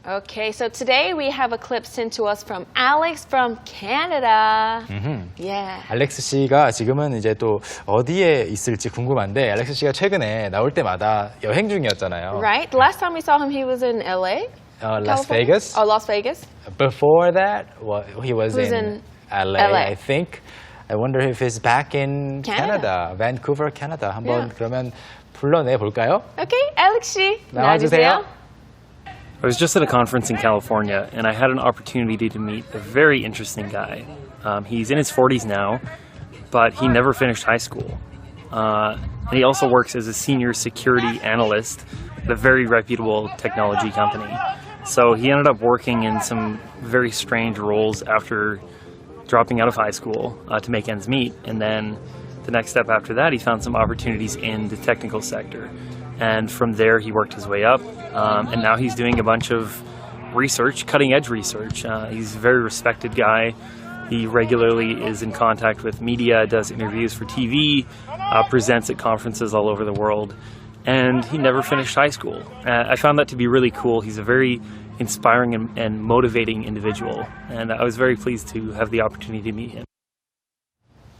Okay, so today we have a clip sent to us from Alex from Canada. Yeah. 알렉스 씨가 지금은 이제 또 어디에 있을지 궁금한데 알렉스 씨가 최근에 나올 때마다 여행 중이었잖아요. Right? The last time we saw him, he was in LA. Las Vegas. Oh, Las Vegas. Before that, he was in LA, I think. I wonder if he's back in Canada, Vancouver, Canada. 한번 그러면 불러내 볼까요? Okay, Alex 씨. 나와주세요. I was just at a conference in California, and I had an opportunity to meet a very interesting guy. He's in his 40s now, but he never finished high school. And he also works as a senior security analyst at a very reputable technology company. So he ended up working in some very strange roles after dropping out of high school to make ends meet. And then the next step after that, he found some opportunities in the technical sector. And from there, he worked his way up. And now he's doing a bunch of research, cutting-edge research. He's a very respected guy. He regularly is in contact with media, does interviews for TV, presents at conferences all over the world. And he never finished high school. I found that to be really cool. He's a very inspiring and motivating individual. And I was very pleased to have the opportunity to meet him.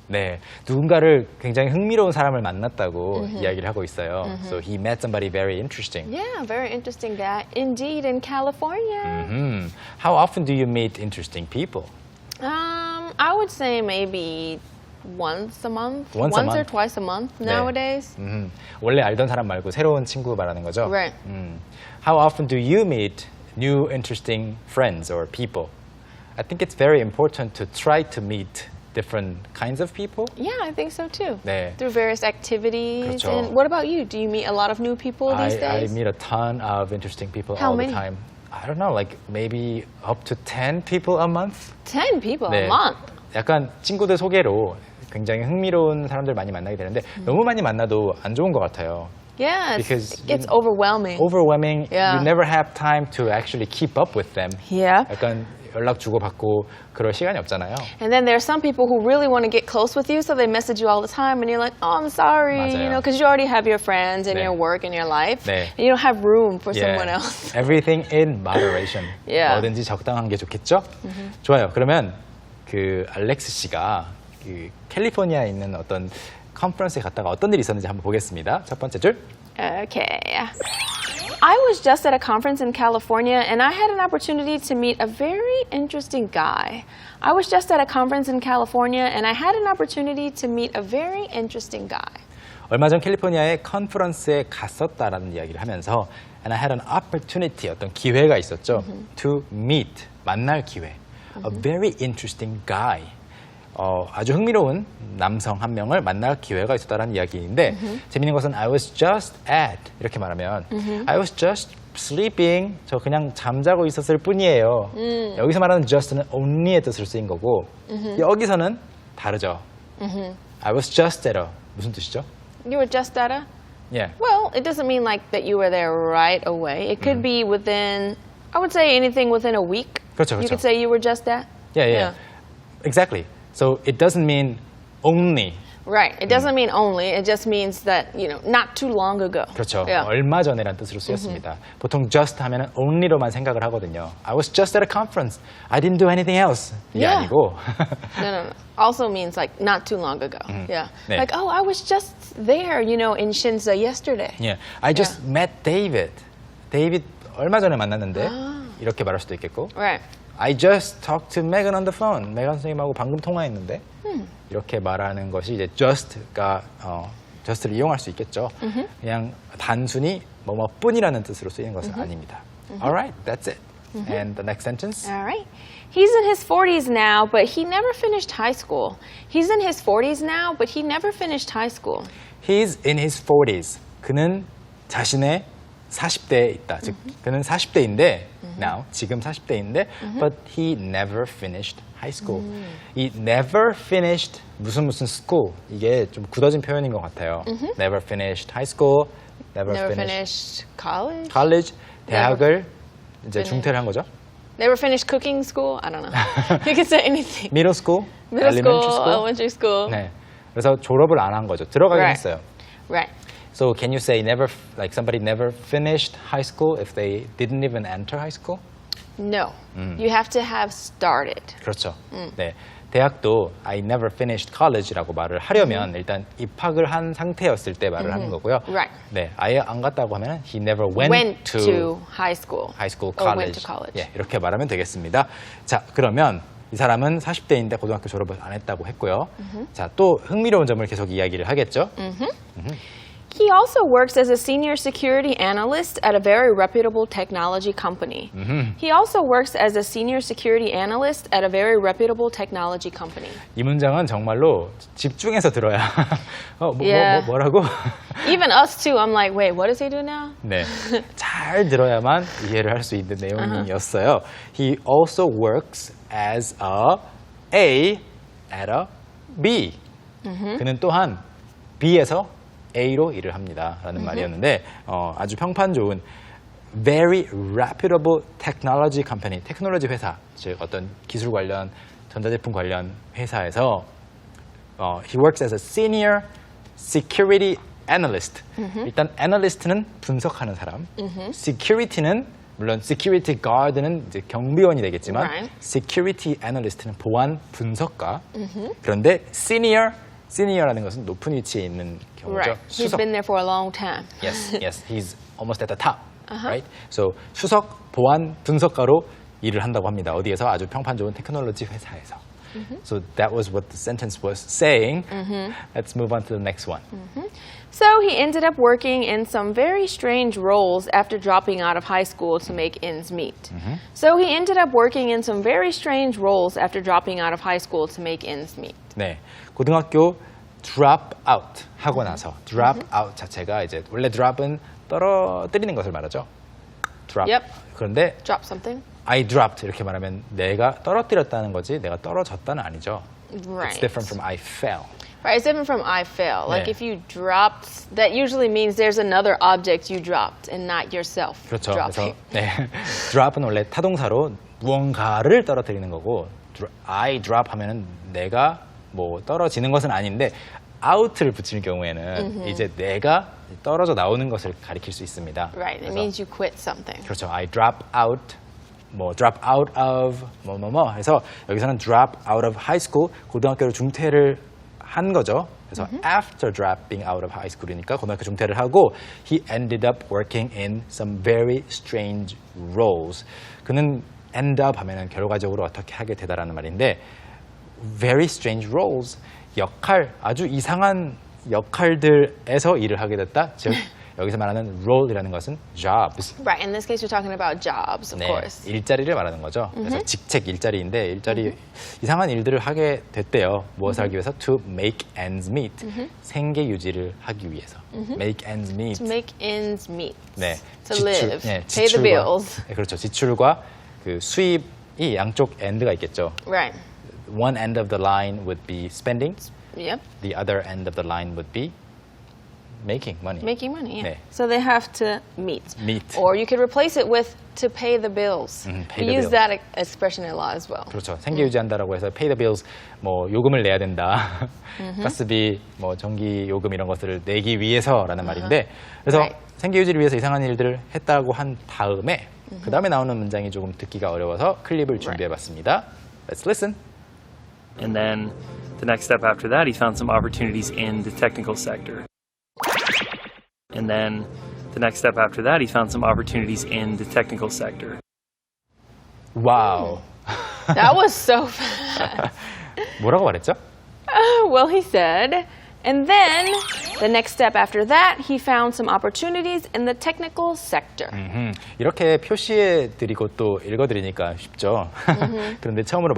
네, 누군가를 굉장히 흥미로운 사람을 만났다고 이야기를 하고 있어요. So he met somebody very interesting. Yeah, very interesting guy. Indeed, in California. How often do you meet interesting people? I would say maybe once a month. Once a month? or twice a month nowadays. 원래 알던 사람 말고 새로운 친구 말하는 거죠? Right. How often do you meet new interesting friends or people? I think it's very important to try to meet different kinds of people. Yeah, I think so too. 네. Through various activities. 그렇죠. And what about you? Do you meet a lot of new people these days? I meet a ton of interesting people How all many? the time. I don't know, like maybe up to 10 people a month? 10 people 네. a month? 약간 친구들 소개로 굉장히 흥미로운 사람들 많이 만나게 되는데 너무 많이 만나도 안 좋은 것 같아요. Yeah, Because it's overwhelming. Overwhelming. Yeah. You never have time to actually keep up with them. Yeah. 약간 연락 주고받고 그럴 시간이 없잖아요. And then there are some people who really want to get close with you, so they message you all the time, and you're like, "Oh, I'm sorry," 맞아요. you know, because you already have your friends and 네. your work and your life, 네. and you don't have room for Yeah. someone else. Everything in moderation. Yeah. 뭐든지 적당한 게 좋겠죠? 좋아요. 그러면 그 알렉스 씨가 그 캘리포니아에 있는 어떤 컨퍼런스에 갔다가 어떤 일이 있었는지 한번 보겠습니다. 첫 번째 줄. Okay. I was just at a conference in California, and I had an opportunity to meet a very interesting guy. I was just at a conference in California, and I had an opportunity to meet a very interesting guy. 얼마 전 캘리포니아의 컨퍼런스에 갔었다라는 이야기를 하면서 and I had an opportunity, 어떤 기회가 있었죠. to meet, 만날 기회. A very interesting guy. 아주 흥미로운 남성 한 명을 만날 기회가 있었다는 이야기인데 재밌는 것은 I was just at 이렇게 말하면 I was just sleeping. 저 그냥 잠자고 있었을 뿐이에요. 여기서 말하는 just는 only의 뜻으로 쓰인 거고 여기서는 다르죠. I was just at a 무슨 뜻이죠? You were just at a? Yeah. Well, it doesn't mean like that you were there right away. It could be within, I would say anything within a week. 그렇죠, You 그렇죠. could say you were just at. Yeah. Exactly. So it doesn't mean only. Right. It doesn't mean only. It just means that, you know, not too long ago. 그렇죠. Yeah. 얼마 전이라는 뜻으로 쓰였습니다. 보통 just 하면은 only로만 생각을 하거든요. I was just at a conference. I didn't do anything else. 이게 Yeah. 아니고. No. Also means like not too long ago. Yeah. 네. Like, oh, I was just there, you know, in Shinza yesterday. Yeah. I just met David. David 얼마 전에 만났는데 이렇게 말할 수도 있겠고. Right. I just talked to Megan on the phone. 메간 선생님하고 방금 통화했는데 이렇게 말하는 것이 이제 just가 just를 이용할 수 있겠죠. 그냥 단순히 뭐뭐뿐이라는 뜻으로 쓰이는 것은 아닙니다. Alright, that's it. And the next sentence. All right. He's in his 40s now, but he never finished high school. He's in his 40s now, but he never finished high school. He's in his 40s. 그는 자신의 40대에 있다. 즉, 그는 40대인데, now, 지금 40대인데, but he never finished high school. 이 never finished 무슨 school. 이게 좀 굳어진 표현인 것 같아요. Never finished high school, never finished college? college, 대학을 이제 중퇴를 한 거죠. Never finished cooking school? I don't know. You can say anything. Middle school, Middle elementary school, school. elementary school. 네. 그래서 졸업을 안 한 거죠. 들어가긴 Right. 했어요. Right. So can you say never, like somebody never finished high school if they didn't even enter high school? No. You have to have started. 그렇죠. 네. 대학도 I never finished college라고 말을 하려면 일단 입학을 한 상태였을 때 말을 하는 거고요. Right. 네, 아예 안 갔다고 하면 he never went to high school. college. went to college. 예, 이렇게 말하면 되겠습니다. 자, 그러면 이 사람은 40대인데 고등학교 졸업을 안 했다고 했고요. 자, 또 흥미로운 점을 계속 이야기를 하겠죠. He also works as a senior security analyst at a very reputable technology company. He also works as a senior security analyst at a very reputable technology company. 이 문장은 정말로 집중해서 들어야 Yeah. 뭐라고? Even us too, I'm like, wait, what does he do now? 네, 잘 들어야만 이해를 할 수 있는 내용이었어요. He also works as A at a B. 그는 또한 B에서 A로 일을 합니다. 라는 말이었는데 아주 평판 좋은 very reputable technology company, 테크놀로지 회사, 즉 어떤 기술 관련, 전자제품 관련 회사에서 he works as a senior security analyst. 일단 analyst는 분석하는 사람, security는 물론 security guard는 이제 경비원이 되겠지만 Right. security analyst는 보안 분석가. 그런데 senior라는 것은 높은 위치에 있는 경우죠. Right. He's 수석. been there for a long time. Yes, he's almost at the top, right? So 수석 보안 분석가로 일을 한다고 합니다. 어디에서? 아주 평판 좋은 테크놀로지 회사에서. So that was what the sentence was saying. Let's move on to the next one. So he ended up working in some very strange roles after dropping out of high school to make ends meet. So he ended up working in some very strange roles after dropping out of high school to make ends meet. 네, 고등학교 drop out 하고 나서 drop out 자체가 이제 원래 drop은 떨어뜨리는 것을 말하죠. drop. Yep. 그런데 Drop something. I dropped 이렇게 말하면 내가 떨어뜨렸다는 거지 내가 떨어졌다는 아니죠. Right. It's different from I fell. Right, it's different from I fell. Like 네. if you dropped, that usually means there's another object you dropped and not yourself 그렇죠. dropping. 그래서 네, drop은 원래 타동사로 무언가를 떨어뜨리는 거고 I drop 하면은 내가 뭐 떨어지는 것은 아닌데 out를 붙일 경우에는 이제 내가 떨어져 나오는 것을 가리킬 수 있습니다. Right, it 그래서 means you quit something. 그렇죠. I drop out, drop out of, 해서 여기서는 drop out of high school, 고등학교를 중퇴를 한 거죠. 그래서 after dropping out of high school이니까 고등학교 중퇴를 하고 he ended up working in some very strange roles. 그는 end up 하면은 결과적으로 어떻게 하게 되다라는 말인데 very strange roles, 아주 이상한 역할들에서 일을 하게 됐다. 즉 여기서 말하는 role이라는 것은 jobs. Right, in this case we're talking about jobs, of 네, course. 일자리를 말하는 거죠. 그래서 직책 일자리인데 이상한 일들을 하게 됐대요. 무엇을 하기 위해서? To make ends meet. 생계 유지를 하기 위해서. Make ends meet. To make ends meet. 네, To live. 네, Pay the bills. 네, 그렇죠. 지출과 그 수입이 양쪽 end가 있겠죠. Right. One end of the line would be spending. Yep. The other end of the line would be making money. Making money, yeah. 네. So they have to meet. Meet. Or you could replace it with to pay the bills. pay We the use bills. that expression a lot as well. 그렇죠. 생계 유지한다라고 해서 pay the bills, 뭐 요금을 내야 된다. 가스비, 뭐 전기 요금 이런 것들을 내기 위해서라는 말인데, 그래서 Right. 생계 유지를 위해서 이상한 일들을 했다고 한 다음에 그 다음에 나오는 문장이 조금 듣기가 어려워서 클립을 준비해봤습니다. Let's listen. And then the next step after that, he found some opportunities in the technical sector. And then the next step after that, he found some opportunities in the technical sector. 와우. That was so fast. 뭐라고 말했죠? Well, he said, and then the next step after that, he found some opportunities in the technical sector. 이렇게 표시해 드리고 또 읽어 드리니까 쉽죠. 그런데 처음으로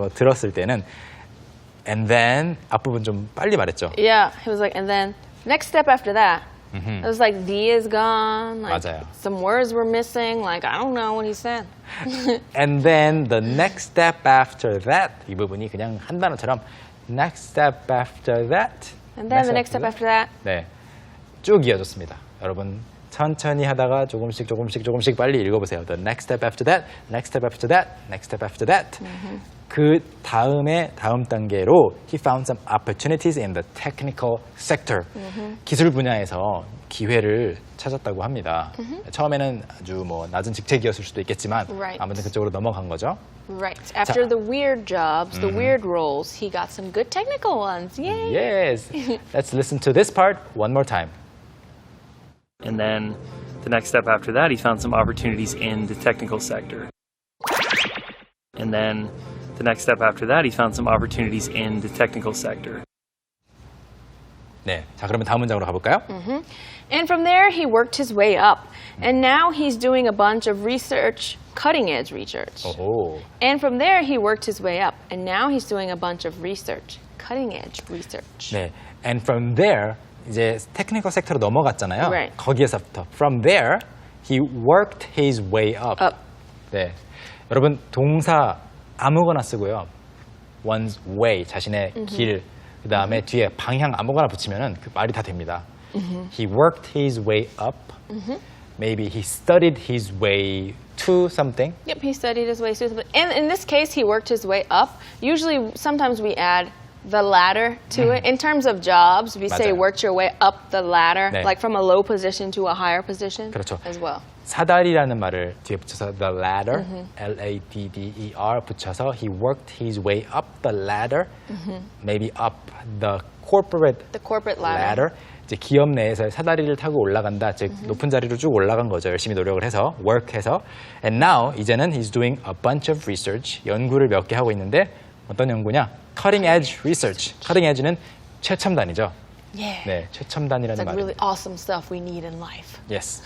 들었을 때는 and then 앞부분 좀 빨리 말했죠. Yeah, he was like, and then next step after that. It was like the is gone. Like 맞아요. some words were missing. Like I don't know what he said. And then the next step after that 이 부분이 그냥 한 단어처럼 next step after that. And then the next step after that. 네, 쭉 이어졌습니다. 여러분 천천히 하다가 조금씩 빨리 읽어보세요. The next step after that, next step after that, next step after that. 그 다음 단계로 he found some opportunities in the technical sector. 기술 분야에서 기회를 찾았다고 합니다. 처음에는 아주 뭐 낮은 직책이었을 수도 있겠지만 Right. 아무튼 그쪽으로 넘어간 거죠. Right. After the weird jobs, the weird roles, he got some good technical ones. Yay! Yes. Let's listen to this part one more time. And then the next step after that, he found some opportunities in the technical sector. And then the next step after that, he found some opportunities in the technical sector. 네. 자, 그러면 다음 문장으로 가볼까요? And from there, he worked his way up. And now he's doing a bunch of research, cutting-edge research. 오호. And from there, he worked his way up. And now he's doing a bunch of research, cutting-edge research. 네. And from there, 이제 테크니컬 섹터로 넘어갔잖아요. Right. 거기에서부터. From there, he worked his way up. Up. 네. 여러분, 동사 아무거나 쓰고요. one's way, 자신의 길, 그 다음에 뒤에 방향 아무거나 붙이면은 그 말이 다 됩니다. He worked his way up. Maybe he studied his way to something. Yep, he studied his way through something. And in this case, he worked his way up. Usually, sometimes we add the ladder to it. In terms of jobs, we say 맞아요. worked your way up the ladder, 네. like from a low position to a higher position 그렇죠. as well. 사다리라는 말을 뒤에 붙여서 the ladder, L-A-D-D-E-R 붙여서 he worked his way up the ladder, maybe up the corporate The corporate ladder. 이제 기업 내에서의 사다리를 타고 올라간다. 즉 높은 자리로 쭉 올라간 거죠. 열심히 노력을 해서 work해서. And now 이제는 he's doing a bunch of research. 연구를 몇 개 하고 있는데 어떤 연구냐? Cutting edge research. Cutting edge는 최첨단이죠. Yeah. 네, 최첨단이라는 It's like 말입니다. really awesome stuff we need in life. Yes.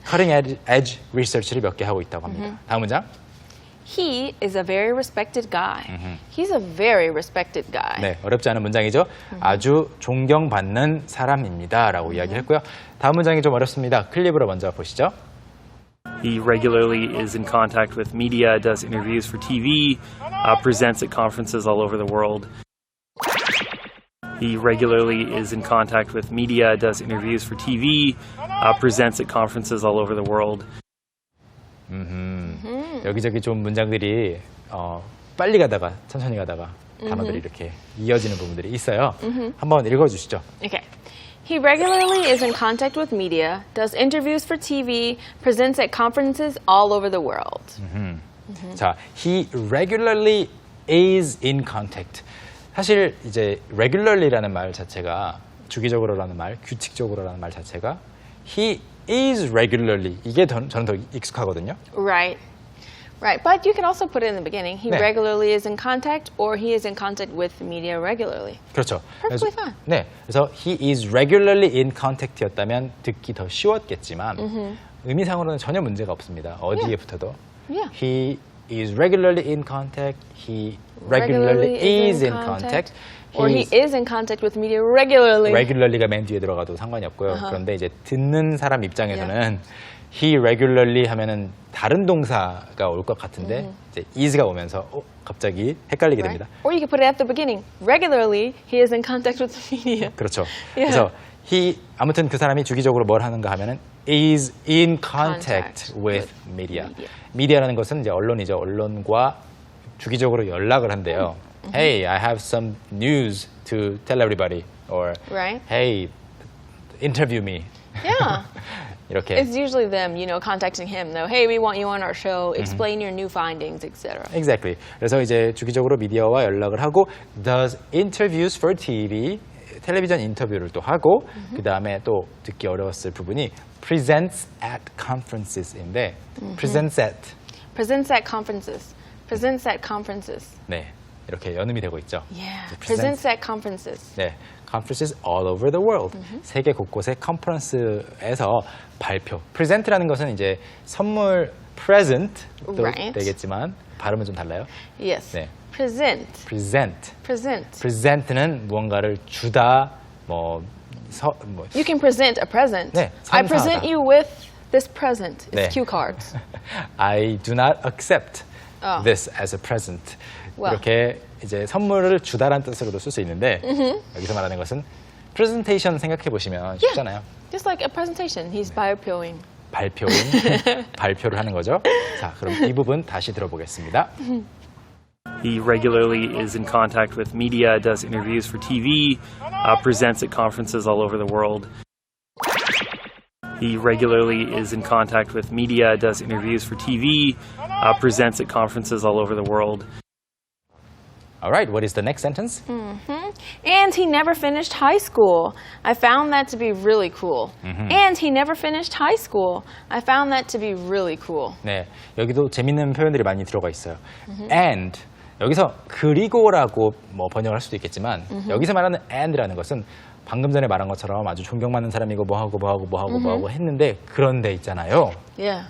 Cutting edge research를 몇 개 하고 있다고 합니다. 다음 문장. He is a very respected guy. He's a very respected guy. 네, 어렵지 않은 문장이죠. 아주 존경받는 사람입니다라고 이야기했고요. 다음 문장이 좀 어렵습니다. 클립으로 먼저 보시죠. He regularly is in contact with media, does interviews for TV, presents at conferences all over the world. He regularly is in contact with media, does interviews for TV, presents at conferences all over the world. 여기저기 좀 문장들이 빨리 가다가 천천히 가다가 단어들이 이렇게 이어지는 부분들이 있어요. 한번 읽어주시죠. Okay. He regularly is in contact with media, does interviews for TV, presents at conferences all over the world. 자, he regularly is in contact. 사실 이제 regularly라는 말 자체가 주기적으로라는 말, 규칙적으로라는 말 자체가 he is regularly 이게 저는 더 익숙하거든요. Right. Right. But you can also put it in the beginning. He 네. regularly is in contact or he is in contact with media regularly. 그렇죠. Perfectly fine. 네, 그래서 he is regularly in contact였다면 듣기 더 쉬웠겠지만 의미상으로는 전혀 문제가 없습니다. 어디에 붙어도. Yeah. He is regularly in contact. He regularly is in contact. Or he is in contact with media regularly. regularly가 맨 뒤에 들어가도 상관이 없고요. 그런데 이제 듣는 사람 입장에서는 he regularly 하면은 다른 동사가 올 것 같은데 이제 is가 오면서 갑자기 헷갈리게 Right? 됩니다. Or you could put it at the beginning. Regularly, he is in contact with the media. 그렇죠. Yeah. 그래서 he 아무튼 그 사람이 주기적으로 뭘 하는가 하면은 is in contact with media. 미디어라는 것은 이제 언론이죠. 언론과 주기적으로 연락을 한대요. Hey, I have some news to tell everybody. Or Right. Hey, interview me. Yeah. 이렇게. It's usually them, you know, contacting him though. Hey, we want you on our show. Explain your new findings, etc. Exactly. 그래서 이제 주기적으로 미디어와 연락을 하고 does interviews for TV. 텔레비전 인터뷰를 또 하고 그 다음에 또 듣기 어려웠을 부분이 presents at conferences인데 presents at Presents at conferences. Presents at conferences. 네 이렇게 연음이 되고 있죠. Yeah. 이제 Presents at conferences. 네 conferences all over the world 세계 곳곳의 컨퍼런스에서 발표. present라는 것은 이제 선물 present도 Right. 되겠지만 발음은 좀 달라요. Yes. 네 Present. present. Present. present는 무언가를 주다 뭐 You can present a present. 네, I present 선사하다. you with this present. It's 네. cue cards. I do not accept this as a present. Well. 이렇게 이제 선물을 주다란 뜻으로도 쓸 수 있는데 여기서 말하는 것은 presentation 생각해 보시면 쉽잖아요. Just like a presentation. He's 발표ing. 발표를 하는 거죠. 자, 그럼 이 부분 다시 들어보겠습니다. He regularly is in contact with media, does interviews for TV, presents at conferences all over the world. He regularly is in contact with media, does interviews for TV, presents at conferences all over the world. All right, what is the next sentence? And he never finished high school. I found that to be really cool. And he never finished high school. I found that to be really cool. 네, 여기도 재밌는 표현들이 많이 들어가 있어요. And 여기서 그리고라고 뭐 번역할 수도 있겠지만 여기서 말하는 and라는 것은 방금 전에 말한 것처럼 아주 존경받는 사람이고 뭐하고 했는데 그런데 있잖아요. Yeah.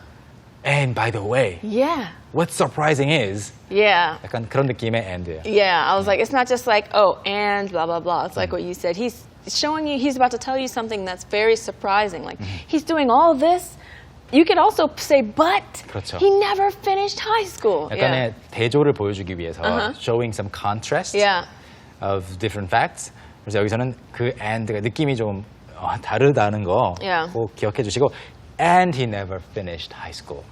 And by the way, Yeah. what's surprising is Yeah. 약간 그런 느낌의 and예요. Yeah. I was like, it's not just like, oh, and blah, blah, blah. It's like what you said. He's showing you, he's about to tell you something that's very surprising. Like, he's doing all this. You could also say, but 그렇죠. he never finished high school. 약간의 대조를 보여주기 위해서 showing some contrast Yeah. of different facts. 그래서 여기서는 그 and가 느낌이 좀 다르다는 거 Yeah. 꼭 기억해 주시고 and he never finished high school.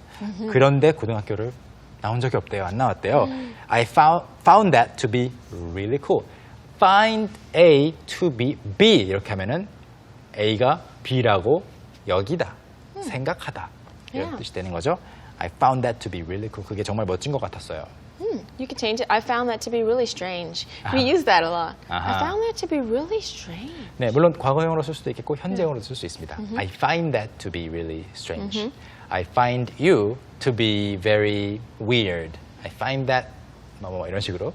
그런데 고등학교를 나온 적이 없대요. 안 나왔대요. I found that to be really cool. Find A to be B 이렇게 하면은 A가 B라고 여기다, 생각하다 이런 Yeah. 뜻이 되는 거죠. I found that to be really cool. 그게 정말 멋진 것 같았어요. You could change it. I found that to be really strange. We use that a lot. I 아하. found that to be really strange. 네, 물론 과거형으로 쓸 수도 있겠고 현재형으로 쓸 수 있습니다. I find that to be really strange. I find you to be very weird. I find that 뭐 이런 식으로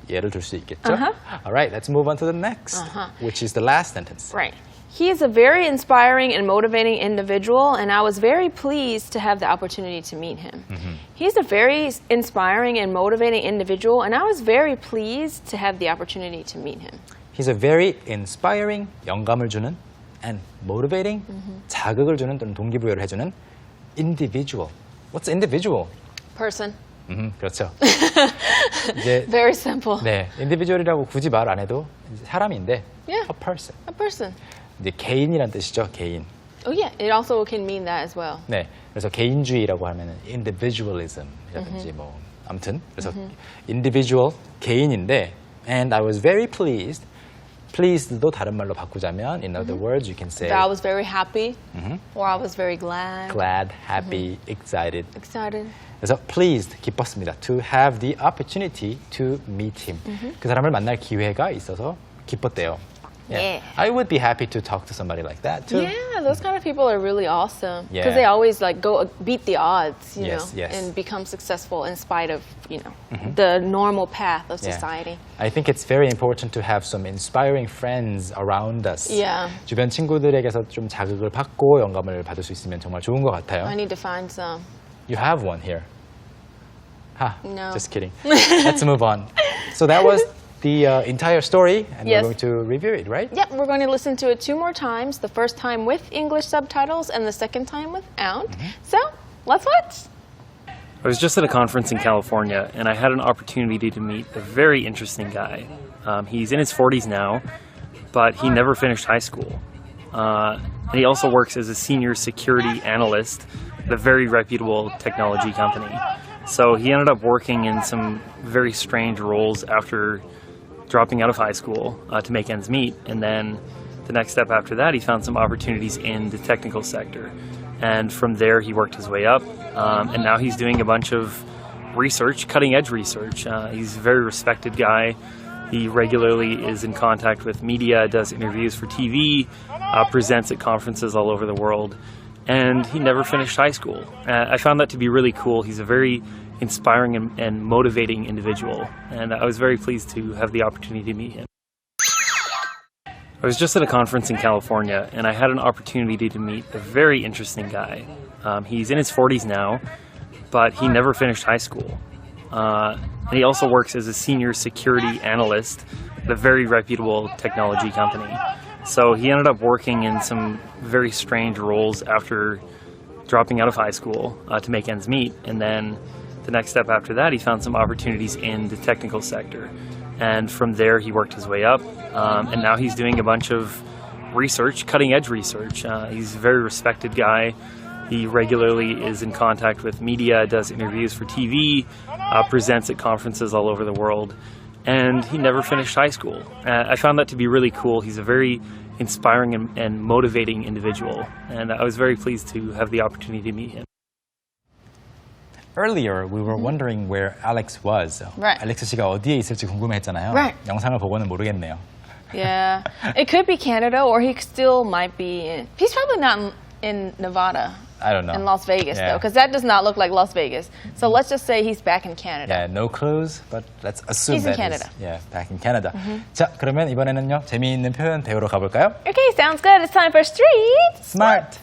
예를 들 수 있겠죠. All right, let's move on to the next, which is the last sentence. Right. He is a very inspiring and motivating individual, and I was very pleased to have the opportunity to meet him. He's a very inspiring and motivating individual, and I was very pleased to have the opportunity to meet him. He's a very inspiring, 영감을 주는 and motivating, 자극을 주는 또는 동기부여를 해주는 individual. What's individual? Person. 그렇죠. 이제 Very simple. 네, individual이라고 굳이 말 안 해도 사람인데 Yeah. a person. A person. 이제 개인이란 뜻이죠, 개인. Oh yeah, it also can mean that as well. 네, 그래서 개인주의라고 하면은 individualism이라든지 뭐 아무튼 그래서 individual 개인인데 and I was very pleased. pleased도 다른 말로 바꾸자면 in other words you can say I was very happy, or I was very glad, glad, happy, excited. excited. 그래서 pleased 기뻤습니다. To have the opportunity to meet him. 그 사람을 만날 기회가 있어서 기뻤대요. Yeah. I would be happy to talk to somebody like that too. Yeah, those kind of people are really awesome Yeah. because they always like go beat the odds, you Yes, know, yes. and become successful in spite of, you know, the normal path of Yeah. society. I think it's very important to have some inspiring friends around us. Yeah. 주변 친구들에게서 좀 자극을 받고 영감을 받을 수 있으면 정말 좋은 것 같아요. I need to find some. You have one here. Ha, No. just kidding. Let's move on. So that was the entire story, and Yes. we're going to review it, right? Yep, we're going to listen to it 2 more times. The first time with English subtitles and the second time without. So, let's watch. I was just at a conference in California, and I had an opportunity to meet a very interesting guy. He's in his 40s now, but he never finished high school. And he also works as a senior security analyst at a very reputable technology company. So he ended up working in some very strange roles after dropping out of high school to make ends meet. And then the next step after that, he found some opportunities in the technical sector. And from there, he worked his way up. And now he's doing a bunch of research, cutting-edge research. He's a very respected guy. He regularly is in contact with media, does interviews for TV, presents at conferences all over the world. And he never finished high school. I found that to be really cool. He's a very inspiring and motivating individual. And I was very pleased to have the opportunity to meet him. I was just at a conference in California, and I had an opportunity to meet a very interesting guy. He's in his 40s now, but he never finished high school. And he also works as a senior security analyst at a very reputable technology company. So he ended up working in some very strange roles after dropping out of high school to make ends meet. And then the next step after that, he found some opportunities in the technical sector. And from there, he worked his way up. And now he's doing a bunch of research, cutting-edge research. He's a very respected guy. He regularly is in contact with media, does interviews for TV, presents at conferences all over the world, and he never finished high school. I found that to be really cool. He's a very inspiring and motivating individual, and I was very pleased to have the opportunity to meet him. Earlier, we were wondering where Alex was. Right. 알렉스 씨가 어디에 있을지 궁금해했잖아요. Right. 영상을 보고는 모르겠네요. Yeah. It could be Canada, or he still might be in... He's probably not in Nevada. I don't know. In Las Vegas, Yeah. though, because that does not look like Las Vegas. So let's just say he's back in Canada. Yeah, no clues, but let's assume He's in that Canada. Yeah, back in Canada. 자, 그러면 이번에는요, 재미있는 표현 배우러 가볼까요? Okay, sounds good. It's time for Street Smart.